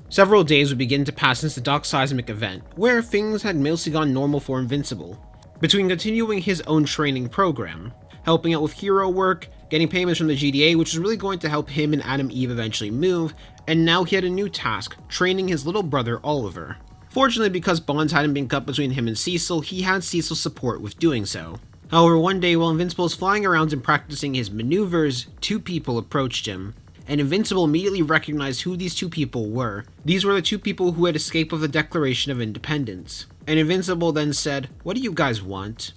Several days would begin to pass since the Dark Seismic event, where things had mostly gone normal for Invincible. Between continuing his own training program, helping out with hero work, getting payments from the GDA, which was really going to help him and Adam Eve eventually move, and now he had a new task, training his little brother Oliver. Fortunately, because bonds hadn't been cut between him and Cecil, he had Cecil's support with doing so. However, one day while Invincible was flying around and practicing his maneuvers, two people approached him, and Invincible immediately recognized who these two people were. These were the two people who had escaped of the Declaration of Independence. And Invincible then said, "What do you guys want?"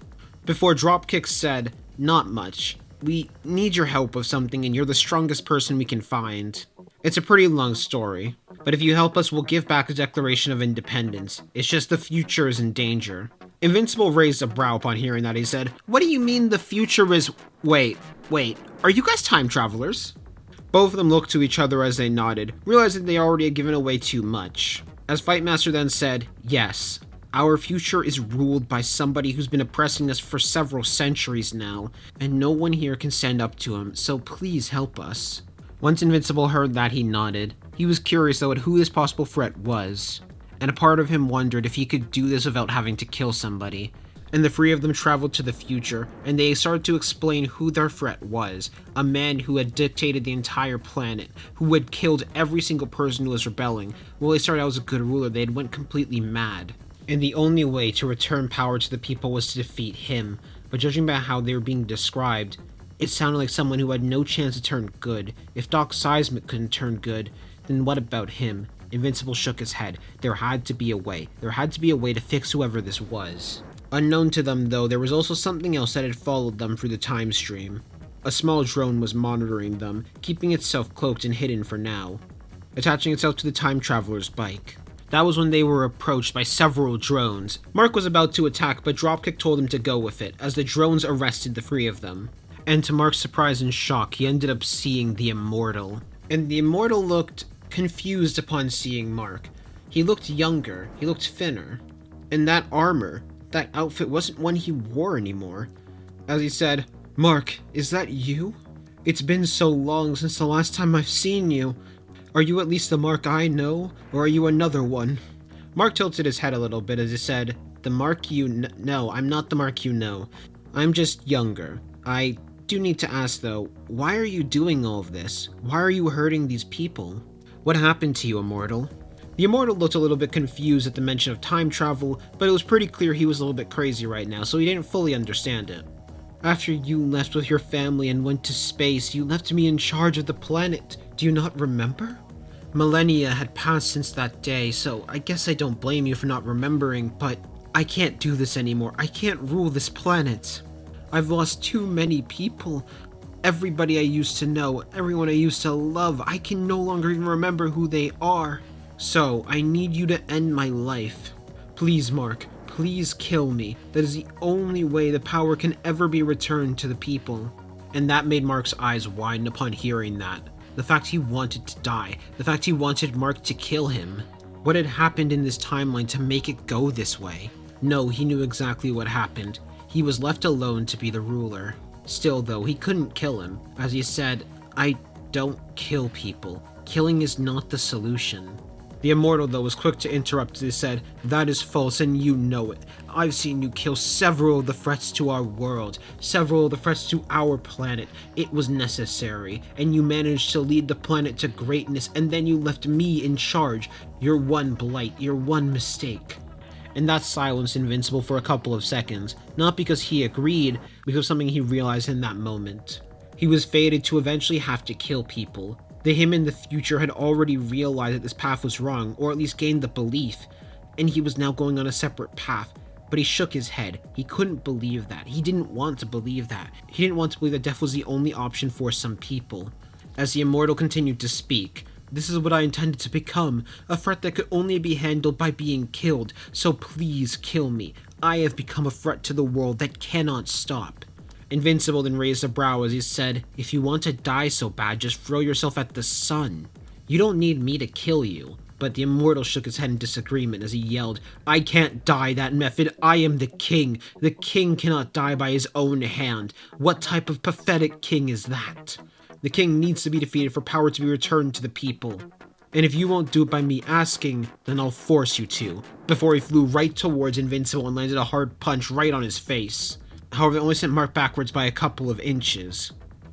Before Dropkick said, "Not much. We need your help with something and you're the strongest person we can find." It's a pretty long story, but if you help us, we'll give back the Declaration of Independence. It's just the future is in danger. Invincible raised a brow upon hearing that. He said, "What do you mean the future is— Wait, are you guys time travelers?" Both of them looked to each other as they nodded, realizing they already had given away too much. As Fightmaster then said, "Yes, our future is ruled by somebody who's been oppressing us for several centuries now, and no one here can stand up to him, so please help us." Once Invincible heard that, he nodded. He was curious though at who this possible threat was, and a part of him wondered if he could do this without having to kill somebody. And the three of them traveled to the future, and they started to explain who their threat was. A man who had dictated the entire planet, who had killed every single person who was rebelling. While they started out as a good ruler, they had went completely mad. And the only way to return power to the people was to defeat him. But judging by how they were being described, it sounded like someone who had no chance to turn good. If Doc Seismic couldn't turn good, then what about him? Invincible shook his head. There had to be a way. There had to be a way to fix whoever this was. Unknown to them, though, there was also something else that had followed them through the time stream. A small drone was monitoring them, keeping itself cloaked and hidden for now, attaching itself to the time traveler's bike. That was when they were approached by several drones. Mark was about to attack, but Dropkick told him to go with it, as the drones arrested the three of them. And to Mark's surprise and shock, he ended up seeing the Immortal. And the Immortal looked confused upon seeing Mark. He looked younger, he looked thinner. And that armor, that outfit wasn't one he wore anymore. As he said, "Mark, is that you? It's been so long since the last time I've seen you. Are you at least the Mark I know, or are you another one?" Mark tilted his head a little bit as he said, "The Mark you No, I'm not the Mark you know. I'm just younger. I do need to ask though, why are you doing all of this? Why are you hurting these people? What happened to you, Immortal?" The Immortal looked a little bit confused at the mention of time travel, but it was pretty clear he was a little bit crazy right now, so he didn't fully understand it. "After you left with your family and went to space, you left me in charge of the planet. Do you not remember? Millennia had passed since that day, so I guess I don't blame you for not remembering, but I can't do this anymore. I can't rule this planet. I've lost too many people. Everybody I used to know, everyone I used to love, I can no longer even remember who they are. So, I need you to end my life. Please, Mark, please kill me. That is the only way the power can ever be returned to the people." And that made Mark's eyes widen upon hearing that. The fact he wanted to die. The fact he wanted Mark to kill him. What had happened in this timeline to make it go this way? No, he knew exactly what happened. He was left alone to be the ruler. Still, though, he couldn't kill him. As he said, "I don't kill people. Killing is not the solution." The Immortal, though, was quick to interrupt as he said, "That is false and you know it. I've seen you kill several of the threats to our world, several of the threats to our planet. It was necessary, and you managed to lead the planet to greatness, and then you left me in charge. Your one blight, your one mistake." And that silenced Invincible for a couple of seconds, not because he agreed, because of something he realized in that moment. He was fated to eventually have to kill people. Him in the future had already realized that this path was wrong, or at least gained the belief, and he was now going on a separate path. But he shook his head. He couldn't believe that. He didn't want to believe that. He didn't want to believe that death was the only option for some people. As the Immortal continued to speak, "This is what I intended to become, a threat that could only be handled by being killed, so please kill me. I have become a threat to the world that cannot stop." Invincible then raised a brow as he said, "If you want to die so bad, just throw yourself at the sun. You don't need me to kill you." But the Immortal shook his head in disagreement as he yelled, "I can't die that method. I am the king. The king cannot die by his own hand. What type of pathetic king is that? The king needs to be defeated for power to be returned to the people." And if you won't do it by me asking, then I'll force you to. Before he flew right towards Invincible and landed a hard punch right on his face. However, it only sent Mark backwards by a couple of inches.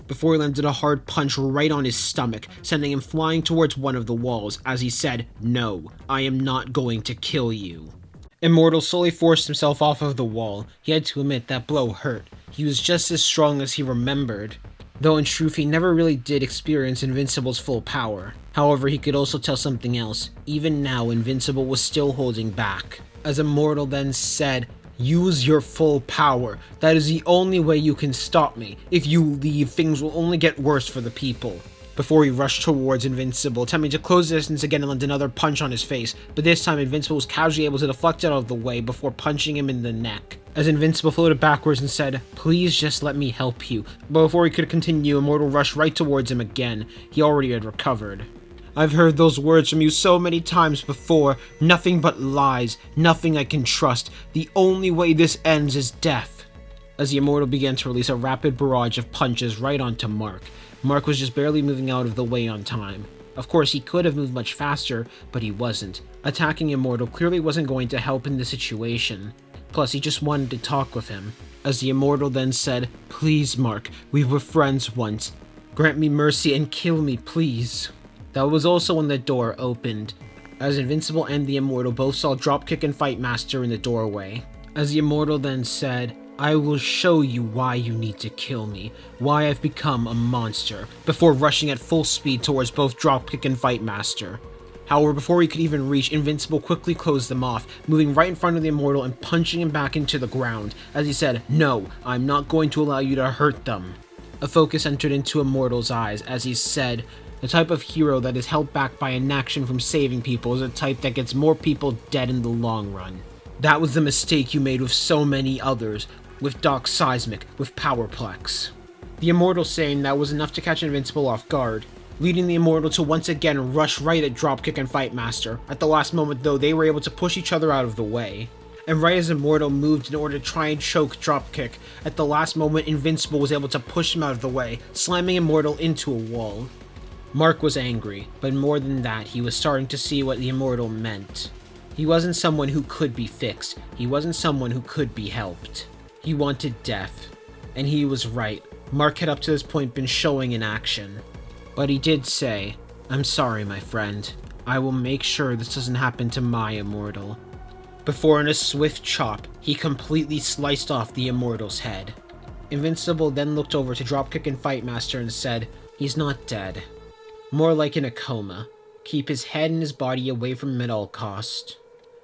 Before he landed a hard punch right on his stomach, sending him flying towards one of the walls as he said, "No, I am not going to kill you." Immortal slowly forced himself off of the wall. He had to admit that blow hurt. He was just as strong as he remembered. Though in truth, he never really did experience Invincible's full power. However, he could also tell something else. Even now, Invincible was still holding back. As Immortal then said, "Use your full power. That is the only way you can stop me. If you leave, things will only get worse for the people." Before he rushed towards Invincible, attempting to close the distance again and land another punch on his face, but this time Invincible was casually able to deflect it out of the way before punching him in the neck. As Invincible floated backwards and said, "Please just let me help you." But before he could continue, Immortal rushed right towards him again. He already had recovered. "I've heard those words from you so many times before. Nothing but lies. Nothing I can trust. The only way this ends is death." As the Immortal began to release a rapid barrage of punches right onto Mark. Mark was just barely moving out of the way on time. Of course, he could have moved much faster, but he wasn't. Attacking Immortal clearly wasn't going to help in the situation. Plus, he just wanted to talk with him. As the Immortal then said, "Please, Mark, we were friends once. Grant me mercy and kill me, please." That was also when the door opened. As Invincible and the Immortal both saw Dropkick and Fight Master in the doorway. As the Immortal then said, "I will show you why you need to kill me, why I've become a monster," before rushing at full speed towards both Dropkick and Fight Master. However, before he could even reach, Invincible quickly closed them off, moving right in front of the Immortal and punching him back into the ground, as he said, "No, I'm not going to allow you to hurt them." A focus entered into Immortal's eyes as he said, "The type of hero that is held back by inaction from saving people is a type that gets more people dead in the long run. That was the mistake you made with so many others. With Doc Seismic, with Powerplex." The Immortal saying that was enough to catch Invincible off guard, leading the Immortal to once again rush right at Dropkick and Fight Master. At the last moment though, they were able to push each other out of the way. And right as Immortal moved in order to try and choke Dropkick, at the last moment Invincible was able to push him out of the way, slamming Immortal into a wall. Mark was angry, but more than that, he was starting to see what the Immortal meant. He wasn't someone who could be fixed, he wasn't someone who could be helped. He wanted death. And he was right. Mark had up to this point been showing in action. But he did say, "I'm sorry, my friend. I will make sure this doesn't happen to my Immortal." Before in a swift chop, he completely sliced off the Immortal's head. Invincible then looked over to Dropkick and Fight Master and said, "He's not dead. More like in a coma. Keep his head and his body away from him at all cost."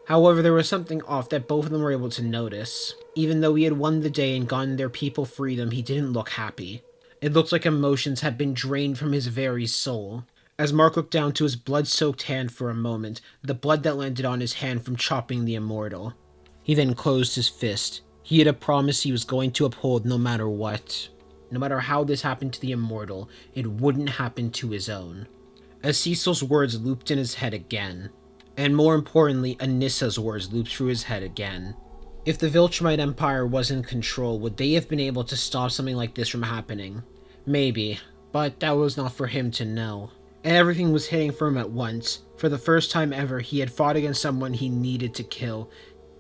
However, there was something off that both of them were able to notice. Even though he had won the day and gotten their people freedom, he didn't look happy. It looked like emotions had been drained from his very soul. As Mark looked down to his blood-soaked hand for a moment, the blood that landed on his hand from chopping the Immortal. He then closed his fist. He had a promise he was going to uphold no matter what. No matter how this happened to the Immortal, it wouldn't happen to his own. As Cecil's words looped in his head again. And more importantly, Anissa's words looped through his head again. If the Viltrumite Empire was in control, would they have been able to stop something like this from happening? Maybe, but that was not for him to know. Everything was hitting for him at once. For the first time ever, he had fought against someone he needed to kill.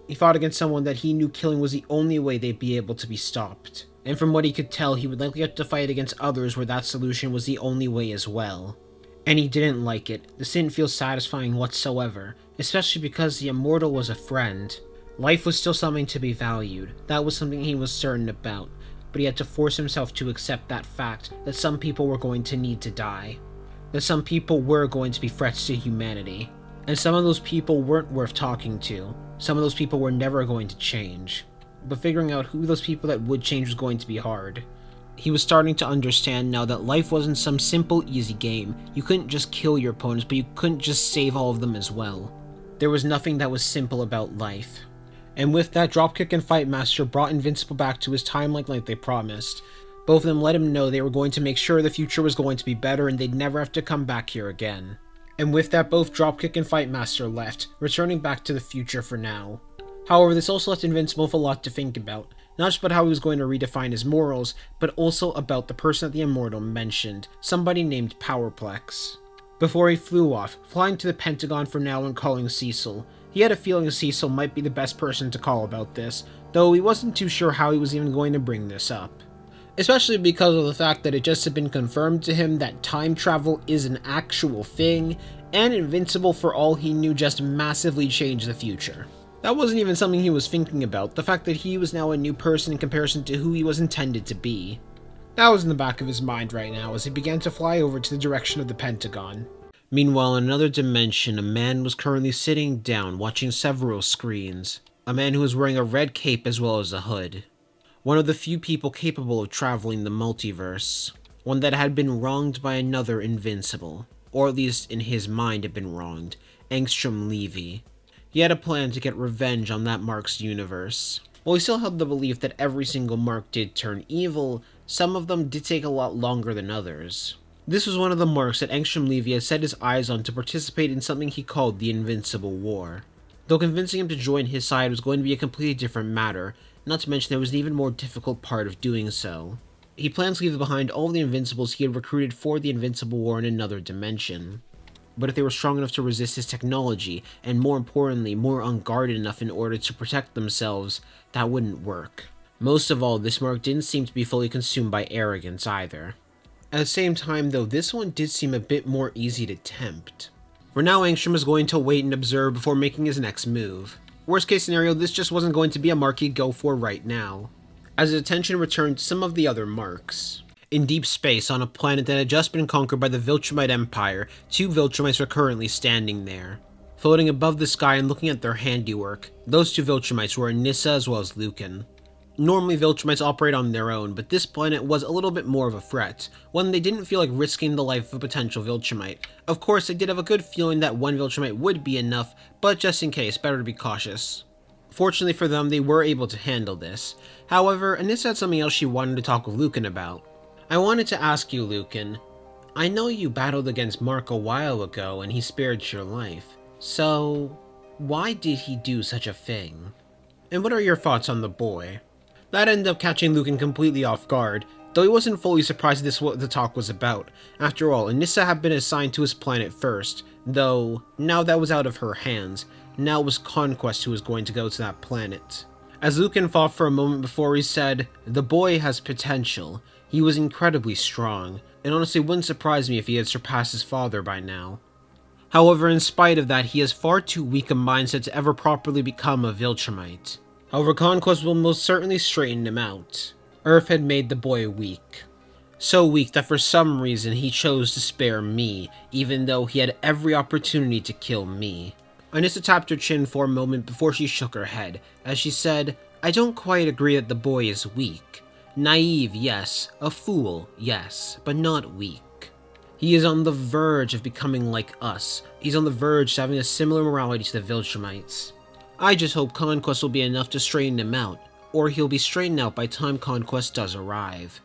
He fought against someone that he knew killing was the only way they'd be able to be stopped. And from what he could tell, he would likely have to fight against others where that solution was the only way as well. And he didn't like it. This didn't feel satisfying whatsoever, especially because the Immortal was a friend. Life was still something to be valued. That was something he was certain about, but he had to force himself to accept that fact that some people were going to need to die. That some people were going to be threats to humanity. And some of those people weren't worth talking to. Some of those people were never going to change. But figuring out who those people that would change was going to be hard. He was starting to understand now that life wasn't some simple, easy game. You couldn't just kill your opponents, but you couldn't just save all of them as well. There was nothing that was simple about life. And with that, Dropkick and Fight Master brought Invincible back to his timeline like they promised. Both of them let him know they were going to make sure the future was going to be better and they'd never have to come back here again. And with that, both Dropkick and Fight Master left, returning back to the future for now. However, this also left Invincible with a lot to think about. Not just about how he was going to redefine his morals, but also about the person that the Immortal mentioned, somebody named Powerplex. before he flew off, flying to the Pentagon for now and calling Cecil. He had a feeling Cecil might be the best person to call about this, though he wasn't too sure how he was even going to bring this up. Especially because of the fact that it just had been confirmed to him that time travel is an actual thing, and Invincible, for all he knew, just massively changed the future. That wasn't even something he was thinking about, the fact that he was now a new person in comparison to who he was intended to be. That was in the back of his mind right now as he began to fly over to the direction of the Pentagon. Meanwhile, in another dimension, a man was currently sitting down watching several screens. A man who was wearing a red cape as well as a hood. One of the few people capable of traveling the multiverse. One that had been wronged by another Invincible. Or at least in his mind had been wronged. Angstrom Levy. He had a plan to get revenge on that Mark's universe. While he still held the belief that every single Mark did turn evil, some of them did take a lot longer than others. This was one of the Marks that Angstrom Levy had set his eyes on to participate in something he called the Invincible War. Though convincing him to join his side was going to be a completely different matter, not to mention there was an even more difficult part of doing so. He planned to leave behind all the Invincibles he had recruited for the Invincible War in another dimension. But if they were strong enough to resist his technology, and more importantly, more unguarded enough in order to protect themselves, that wouldn't work. Most of all, this Mark didn't seem to be fully consumed by arrogance either. At the same time though, this one did seem a bit more easy to tempt. For now, Angstrom is going to wait and observe before making his next move. Worst case scenario, this just wasn't going to be a Mark he'd go for right now. As his attention returned to some of the other Marks. In deep space, on a planet that had just been conquered by the Viltrumite Empire, two Viltrumites were currently standing there. Floating above the sky and looking at their handiwork, those two Viltrumites were Anissa as well as Lucan. Normally Viltrumites operate on their own, but this planet was a little bit more of a threat, one they didn't feel like risking the life of a potential Viltrumite. Of course, they did have a good feeling that one Viltrumite would be enough, but just in case, better to be cautious. Fortunately for them, they were able to handle this. However, Anissa had something else she wanted to talk with Lucan about. I wanted to ask you, Lucan, I know you battled against Mark a while ago and he spared your life, so why did he do such a thing? And what are your thoughts on the boy? That ended up catching Lucan completely off guard, though he wasn't fully surprised this was what the talk was about. After all, Anissa had been assigned to his planet first, though now that was out of her hands, now it was Conquest who was going to go to that planet. As Lucan thought for a moment before he said, the boy has potential. He was incredibly strong, and honestly wouldn't surprise me if he had surpassed his father by now. However, in spite of that, he has far too weak a mindset to ever properly become a Viltrumite. However, Conquest will most certainly straighten him out. Earth had made the boy weak. So weak that for some reason he chose to spare me, even though he had every opportunity to kill me. Anissa tapped her chin for a moment before she shook her head, as she said, I don't quite agree that the boy is weak. Naive, yes. A fool, yes. But not weak. He is on the verge of becoming like us. He's on the verge of having a similar morality to the Viltrumites. I just hope Conquest will be enough to straighten him out, or he'll be straightened out by time Conquest does arrive.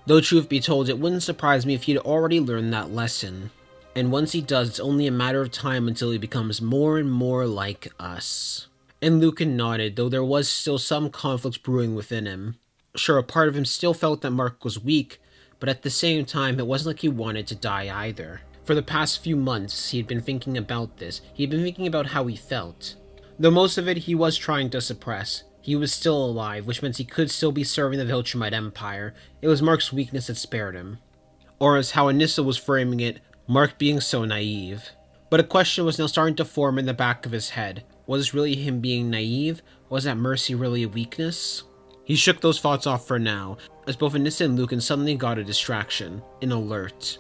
Though truth be told, it wouldn't surprise me if he'd already learned that lesson. And once he does, it's only a matter of time until he becomes more and more like us. And Lucan nodded, though there was still some conflict brewing within him. Sure, a part of him still felt that Mark was weak, but at the same time, it wasn't like he wanted to die either. For the past few months, he had been thinking about this. He had been thinking about how he felt. Though most of it he was trying to suppress. He was still alive, which meant he could still be serving the Viltrumite Empire. It was Mark's weakness that spared him. Or as how Anissa was framing it, Mark being so naive. But a question was now starting to form in the back of his head. Was this really him being naive? Was that mercy really a weakness? He shook those thoughts off for now, as both Anissa and Lucan suddenly got a distraction, an alert.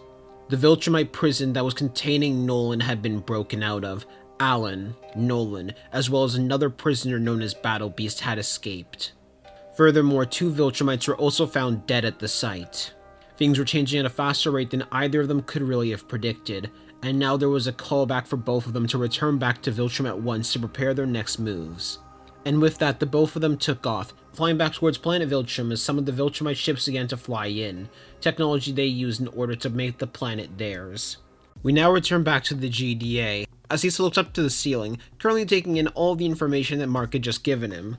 The Viltrumite prison that was containing Nolan had been broken out of. Alan, Nolan, as well as another prisoner known as Battle Beast had escaped. Furthermore, two Viltrumites were also found dead at the site. Things were changing at a faster rate than either of them could really have predicted, and now there was a callback for both of them to return back to Viltrum at once to prepare their next moves. And with that, the both of them took off, flying back towards planet Viltrum as some of the Viltrumite ships began to fly in, technology they used in order to make the planet theirs. We now return back to the GDA, as Cecil looks up to the ceiling, currently taking in all the information that Mark had just given him.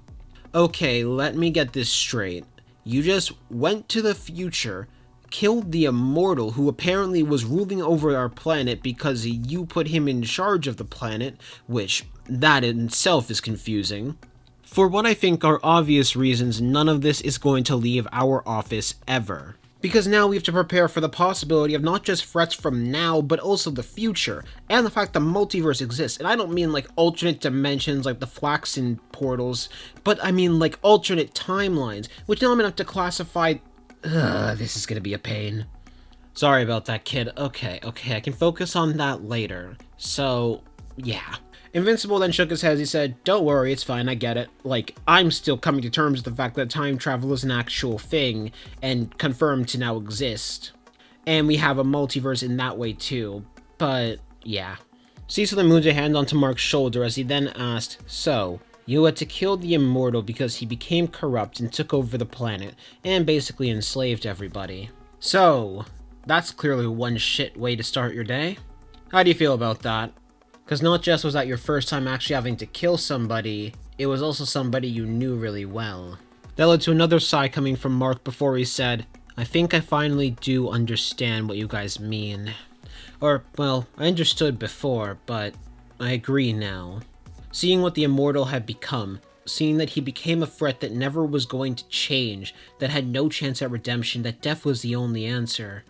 Okay, let me get this straight. You just went to the future, killed the immortal who apparently was ruling over our planet because you put him in charge of the planet, which that in itself is confusing. For what I think are obvious reasons, none of this is going to leave our office ever. Because now we have to prepare for the possibility of not just threats from now, but also the future, and the fact the multiverse exists. And I don't mean like alternate dimensions like the Flaxen portals, but I mean like alternate timelines, which now I'm gonna have to classify. This is gonna be a pain. Sorry about that, kid. Okay, I can focus on that later. So, yeah. Invincible then shook his head as he said, "Don't worry, it's fine, I get it. Like, I'm still coming to terms with the fact that time travel is an actual thing, and confirmed to now exist. And we have a multiverse in that way too, but yeah." Cecil then moved a hand onto Mark's shoulder as he then asked, "So, you had to kill the immortal because he became corrupt and took over the planet, and basically enslaved everybody. So, that's clearly one shit way to start your day. How do you feel about that? Because not just was that your first time actually having to kill somebody, it was also somebody you knew really well." That led to another sigh coming from Mark before he said, "I think I finally do understand what you guys mean. Or, well, I understood before, but I agree now. Seeing what the immortal had become, seeing that he became a threat that never was going to change, that had no chance at redemption, that death was the only answer.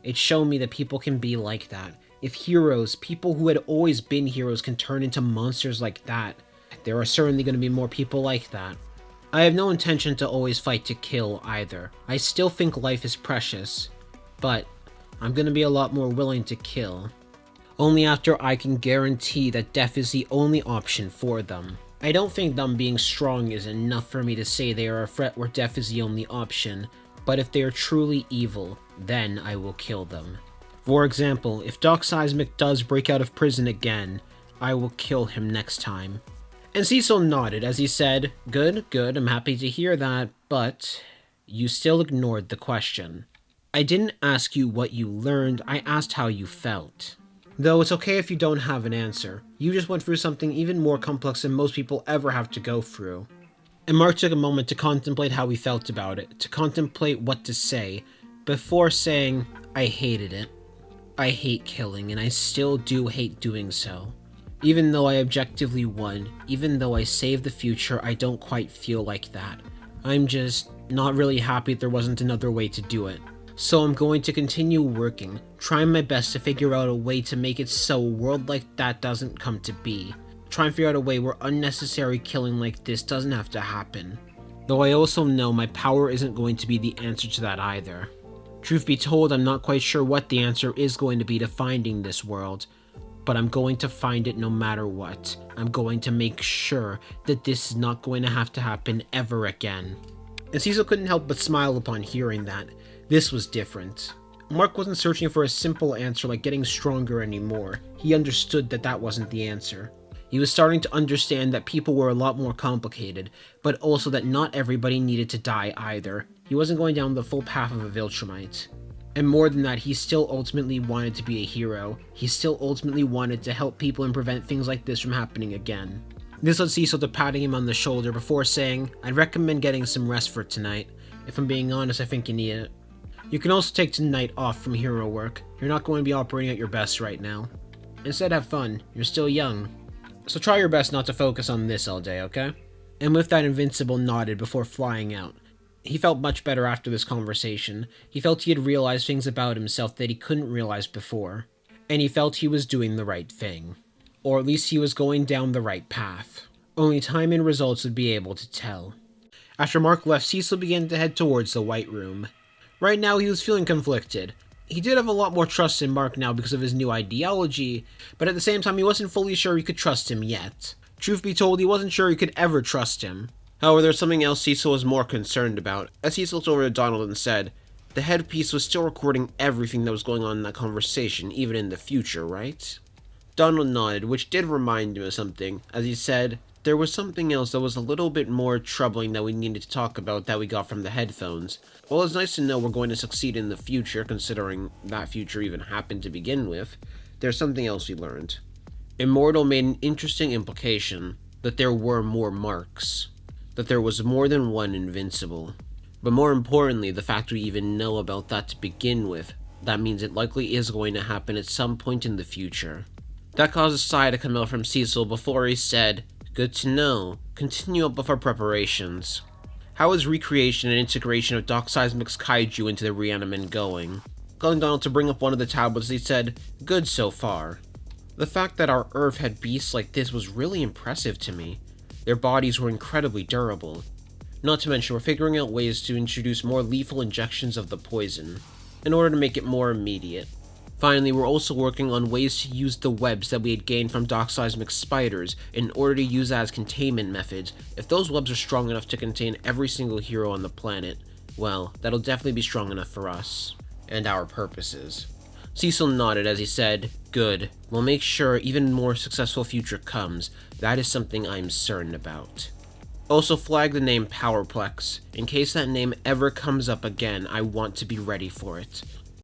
It showed me that people can be like that. If heroes, people who had always been heroes, can turn into monsters like that, there are certainly going to be more people like that. I have no intention to always fight to kill either. I still think life is precious, but I'm going to be a lot more willing to kill. Only after I can guarantee that death is the only option for them. I don't think them being strong is enough for me to say they are a threat where death is the only option, but if they are truly evil, then I will kill them. For example, if Doc Seismic does break out of prison again, I will kill him next time." And Cecil nodded as he said, Good, I'm happy to hear that, but you still ignored the question. I didn't ask you what you learned, I asked how you felt. Though it's okay if you don't have an answer. You just went through something even more complex than most people ever have to go through." And Mark took a moment to contemplate how he felt about it, to contemplate what to say, before saying, "I hated it. I hate killing, and I still do hate doing so. Even though I objectively won, even though I saved the future, I don't quite feel like that. I'm just not really happy there wasn't another way to do it. So I'm going to continue working, trying my best to figure out a way to make it so a world like that doesn't come to be. Try and figure out a way where unnecessary killing like this doesn't have to happen. Though I also know my power isn't going to be the answer to that either. Truth be told, I'm not quite sure what the answer is going to be to finding this world, but I'm going to find it no matter what. I'm going to make sure that this is not going to have to happen ever again." And Cecil couldn't help but smile upon hearing that. This was different. Mark wasn't searching for a simple answer like getting stronger anymore. He understood that that wasn't the answer. He was starting to understand that people were a lot more complicated, but also that not everybody needed to die either. He wasn't going down the full path of a Viltrumite. And more than that, he still ultimately wanted to be a hero. He still ultimately wanted to help people and prevent things like this from happening again. This led Cecil to patting him on the shoulder before saying, "I'd recommend getting some rest for tonight. If I'm being honest, I think you need it. You can also take tonight off from hero work. You're not going to be operating at your best right now. Instead, have fun. You're still young. So try your best not to focus on this all day, okay?" And with that, Invincible nodded before flying out. He felt much better after this conversation. He felt he had realized things about himself that he couldn't realize before. And he felt he was doing the right thing. Or at least he was going down the right path. Only time and results would be able to tell. After Mark left, Cecil began to head towards the White Room. Right now, he was feeling conflicted. He did have a lot more trust in Mark now because of his new ideology, but at the same time, he wasn't fully sure he could trust him yet. Truth be told, he wasn't sure he could ever trust him. However, there's something else Cecil was more concerned about. As Cecil looked over to Donald and said, "The headpiece was still recording everything that was going on in that conversation, even in the future, right?" Donald nodded, which did remind him of something, as he said, "There was something else that was a little bit more troubling that we needed to talk about that we got from the headphones. Well, it's nice to know we're going to succeed in the future, considering that future even happened to begin with. There's something else we learned. Immortal made an interesting implication, that there were more marks. That there was more than one Invincible. But more importantly, the fact we even know about that to begin with, that means it likely is going to happen at some point in the future. That caused a sigh to come out from Cecil before he said, "Good to know. Continue up with our preparations. How is recreation and integration of Doc Seismic's kaiju into the reaniman going?" Calling Donald to bring up one of the tablets, he said, "Good so far." The fact that our Earth had beasts like this was really impressive to me. Their bodies were incredibly durable. Not to mention, we're figuring out ways to introduce more lethal injections of the poison, in order to make it more immediate. Finally, we're also working on ways to use the webs that we had gained from Doc Seismic's spiders in order to use as containment methods. If those webs are strong enough to contain every single hero on the planet, well, that'll definitely be strong enough for us and our purposes. Cecil nodded as he said, "Good. We'll make sure even more successful future comes. That is something I'm certain about." Also flag the name Powerplex. In case that name ever comes up again, I want to be ready for it.